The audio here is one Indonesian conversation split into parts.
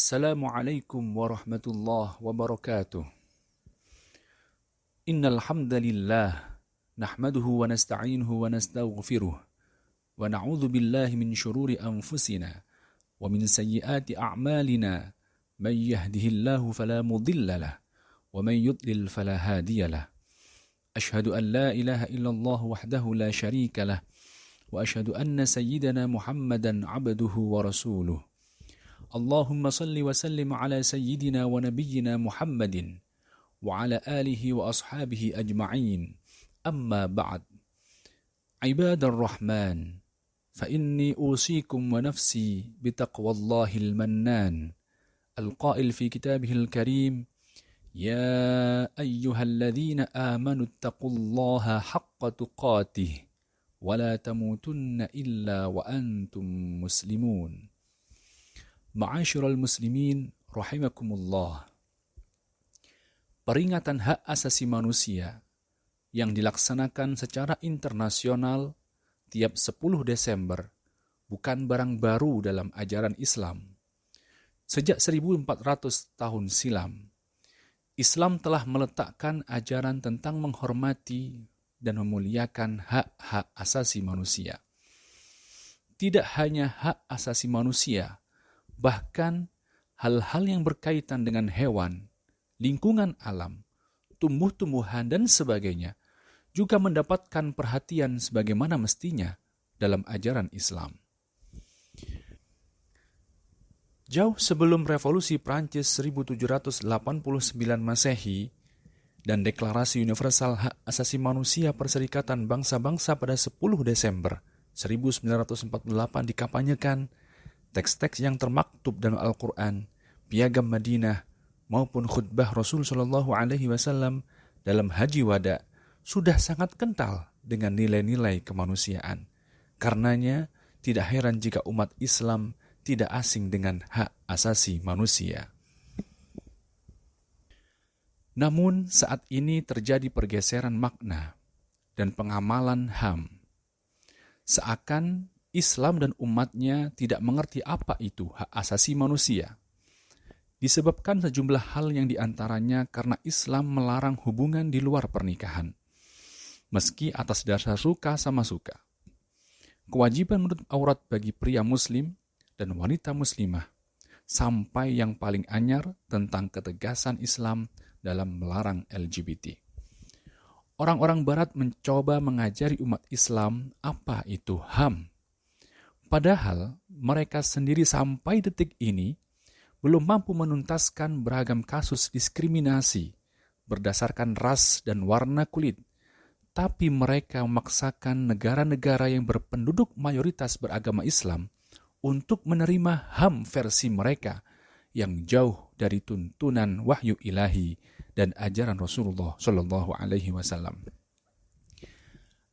Assalamualaikum warahmatullahi wabarakatuh. Innal hamdalillah nahmaduhu wa nasta'inuhu wa nastaghfiruh wa na'udzu billahi min shururi anfusina wa min sayyiati a'malina. Man yahdihillahu fala mudilla lahu wa man yudlil fala hadiya lahu. Ashhadu an la ilaha illallah wahdahu la syarika lahu wa ashhadu anna sayyidana Muhammadan 'abduhu wa rasuluh. Allahumma salli wa sallim ala sayyidina wa nabiyyina Muhammadin wa ala alihi wa ashabihi ajma'in. Amma ba'd. Ibadar Rahman, fa inni usikum wa nafsi bitaqwallahil mannan. Al-qail fi kitabihil karim, ya ayyuhalladzina amanu ittaqullaha haqqa tuqatih wa la tamutunna illa wa antum muslimun. Ma'asyiral muslimin rahimakumullah. Peringatan hak asasi manusia yang dilaksanakan secara internasional tiap 10 Desember bukan barang baru dalam ajaran Islam. Sejak 1400 tahun silam, Islam telah meletakkan ajaran tentang menghormati dan memuliakan hak-hak asasi manusia. Tidak hanya hak asasi manusia, bahkan hal-hal yang berkaitan dengan hewan, lingkungan alam, tumbuh-tumbuhan, dan sebagainya juga mendapatkan perhatian sebagaimana mestinya dalam ajaran Islam. Jauh sebelum Revolusi Prancis 1789 Masehi dan Deklarasi Universal Hak Asasi Manusia Perserikatan Bangsa-Bangsa pada 10 Desember 1948 dikampanyekan, teks-teks yang termaktub dalam Al-Quran, Piagam Madinah, maupun khutbah Rasul SAW dalam Haji Wada sudah sangat kental dengan nilai-nilai kemanusiaan. Karenanya, tidak heran jika umat Islam tidak asing dengan hak asasi manusia. Namun, saat ini terjadi pergeseran makna dan pengamalan HAM. Seakan Islam dan umatnya tidak mengerti apa itu hak asasi manusia. Disebabkan sejumlah hal yang diantaranya karena Islam melarang hubungan di luar pernikahan, meski atas dasar suka sama suka. Kewajiban menutup aurat bagi pria muslim dan wanita muslimah, sampai yang paling anyar tentang ketegasan Islam dalam melarang LGBT. Orang-orang Barat mencoba mengajari umat Islam apa itu HAM. Padahal mereka sendiri sampai detik ini belum mampu menuntaskan beragam kasus diskriminasi berdasarkan ras dan warna kulit, tapi mereka memaksakan negara-negara yang berpenduduk mayoritas beragama Islam untuk menerima HAM versi mereka yang jauh dari tuntunan wahyu ilahi dan ajaran Rasulullah SAW.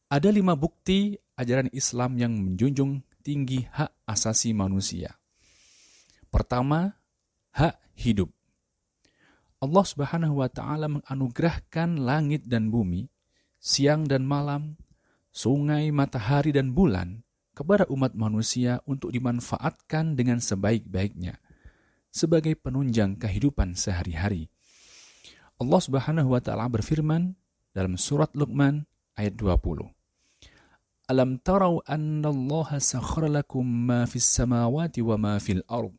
Ada 5 bukti ajaran Islam yang menjunjung tinggi hak asasi manusia. Pertama, hak hidup. Allah Subhanahu wa Ta'ala menganugerahkan langit dan bumi, siang dan malam, sungai, matahari, dan bulan kepada umat manusia untuk dimanfaatkan dengan sebaik-baiknya sebagai penunjang kehidupan sehari-hari. Allah Subhanahu wa Ta'ala berfirman dalam surat Luqman ayat 20. Alam tarau anna Allah sakhara lakum ma fis samawati wa ma fil ard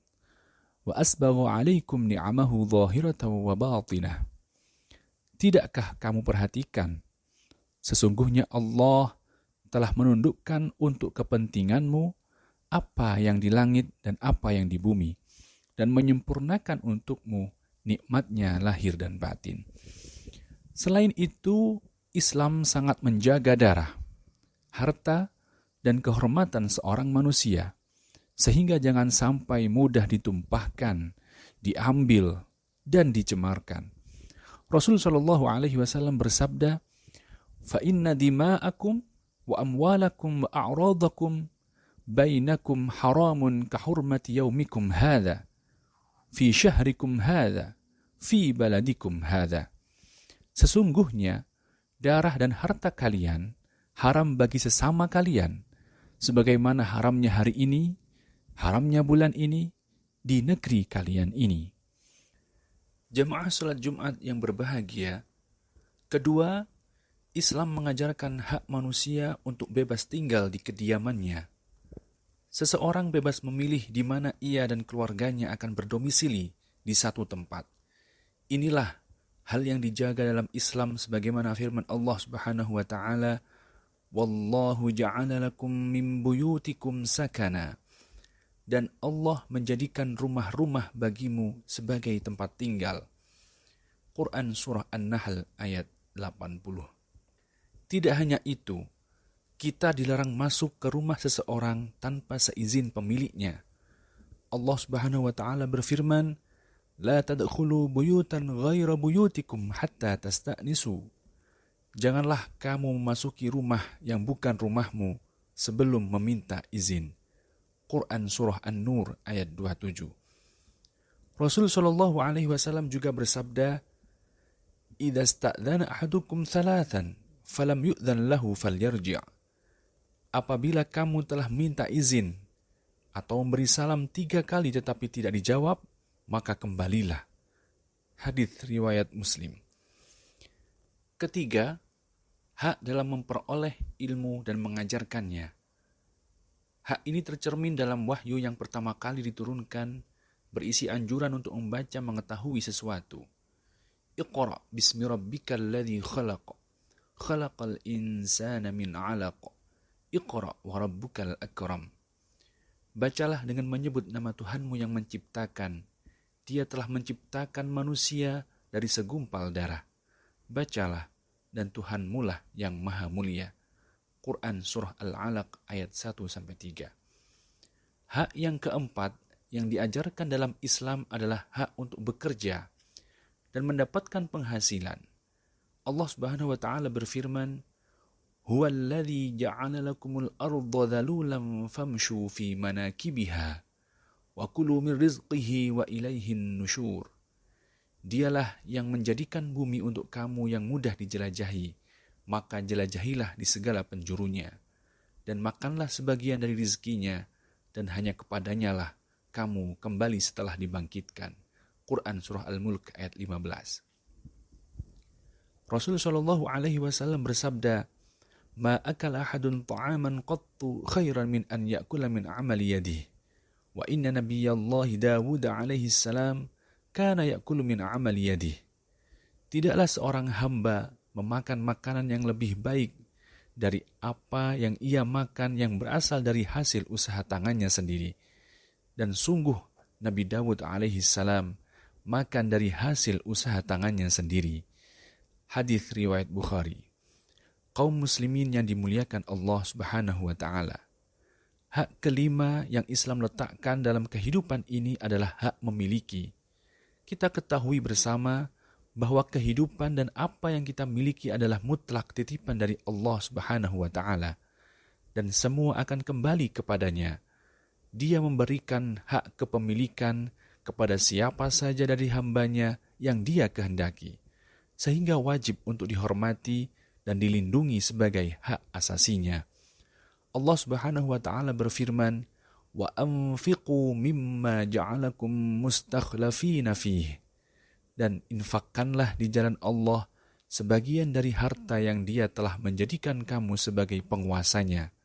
wa asbagha alaikum ni'amahu zahiratan wa batinah. Tidakkah kamu perhatikan, sesungguhnya Allah telah menundukkan untuk kepentinganmu apa yang di langit dan apa yang di bumi, dan menyempurnakan untukmu nikmatnya lahir dan batin. Selain itu, Islam sangat menjaga darah, harta, dan kehormatan seorang manusia, sehingga jangan sampai mudah ditumpahkan, diambil, dan dicemarkan. Rasul SAW bersabda, "Fa inna dima'akum wa amwalakum wa a'radakum bainakum haramun kahurmati yaumikum hadha, fi syahrikum hadha, fi baladikum hadha." Sesungguhnya, darah dan harta kalian haram bagi sesama kalian, sebagaimana haramnya hari ini, haramnya bulan ini, di negeri kalian ini. Jemaah salat Jumat yang berbahagia, kedua, Islam mengajarkan hak manusia untuk bebas tinggal di kediamannya. Seseorang bebas memilih di mana ia dan keluarganya akan berdomisili di satu tempat. Inilah hal yang dijaga dalam Islam sebagaimana firman Allah Subhanahu wa taala, "Wallahu ja'ala lakum min buyutikum sakana." Dan Allah menjadikan rumah-rumah bagimu sebagai tempat tinggal. Quran Surah An-Nahl ayat 80. Tidak hanya itu, kita dilarang masuk ke rumah seseorang tanpa seizin pemiliknya. Allah Subhanahu wa taala berfirman, "La tadkhulu buyutan ghaira buyutikum hatta tasta'nisu." Janganlah kamu memasuki rumah yang bukan rumahmu sebelum meminta izin. Quran Surah An-Nur ayat 27. Rasul sallallahu alaihi wasallam juga bersabda, "Idza sta'dzana ahadukum thalathan falam yu'dzan lahu falyarji'." Apabila kamu telah minta izin atau memberi salam 3 kali tetapi tidak dijawab, maka kembalilah. Hadits riwayat Muslim. Ketiga, hak dalam memperoleh ilmu dan mengajarkannya. Hak ini tercermin dalam wahyu yang pertama kali diturunkan, berisi anjuran untuk membaca mengetahui sesuatu. Iqra bismi rabbikal ladzi khalaq. Khalaqal insana min 'alaq. Iqra wa rabbukal akram. Bacalah dengan menyebut nama Tuhanmu yang menciptakan. Dia telah menciptakan manusia dari segumpal darah. Bacalah, dan Tuhanmu lah yang maha mulia. Quran Surah Al-Alaq ayat 1-3. Hak yang keempat yang diajarkan dalam Islam adalah hak untuk bekerja dan mendapatkan penghasilan. Allah Subhanahu wa taala berfirman, "Huwallazi ja'ala lakumul arda dhalulan famshu fi manakibiha wa kulu min rizqihi wa ilaihin nusyur." Dialah yang menjadikan bumi untuk kamu yang mudah dijelajahi, maka jelajahilah di segala penjurunya, dan makanlah sebagian dari rizkinya, dan hanya kepadanya lah kamu kembali setelah dibangkitkan. Quran Surah Al-Mulk ayat 15. Rasul sallallahu alaihi wasallam bersabda, "Ma akala ahadun ta'aman qattu khairan min an ya'kula min amali yadihi. Wa inna nabiyallahi Dawud alaihi salam kana ya'kulu min amali yadihi." Tidaklah seorang hamba memakan makanan yang lebih baik dari apa yang ia makan yang berasal dari hasil usaha tangannya sendiri. Dan sungguh Nabi Dawud alaihi salam makan dari hasil usaha tangannya sendiri. Hadits riwayat Bukhari. Kaum muslimin yang dimuliakan Allah Subhanahu wa taala. Hak kelima yang Islam letakkan dalam kehidupan ini adalah hak memiliki. Kita ketahui bersama bahwa kehidupan dan apa yang kita miliki adalah mutlak titipan dari Allah Subhanahu wa taala, dan semua akan kembali kepadanya. Dia memberikan hak kepemilikan kepada siapa saja dari hambanya yang Dia kehendaki, sehingga wajib untuk dihormati dan dilindungi sebagai hak asasinya. Allah Subhanahu wa taala berfirman, "Wa anfiqu mimma ja'alakum mustakhlafina fihi." Dan infakkanlah di jalan Allah sebagian dari harta yang Dia telah menjadikan kamu sebagai penguasanya.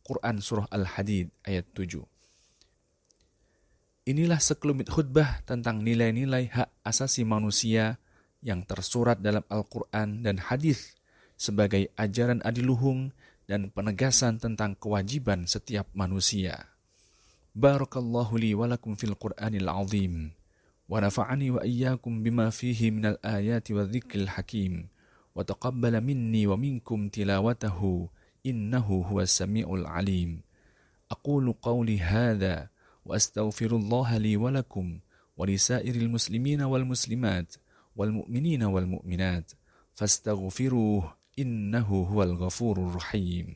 Quran Surah Al-Hadid ayat 7. Inilah sekelumit khutbah tentang nilai-nilai hak asasi manusia yang tersurat dalam Al-Quran dan hadis sebagai ajaran adiluhung dan penegasan tentang kewajiban setiap manusia. Barakallahu li walakum fil Qur'anil azim. ونفعني وإياكم بما فيه من الآيات والذكر الحكيم وتقبل مني ومنكم تلاوته إنه هو السميع العليم أقول قولي هذا وأستغفر الله لي ولكم ولسائر المسلمين والمسلمات والمؤمنين والمؤمنات فاستغفروه إنه هو الغفور الرحيم.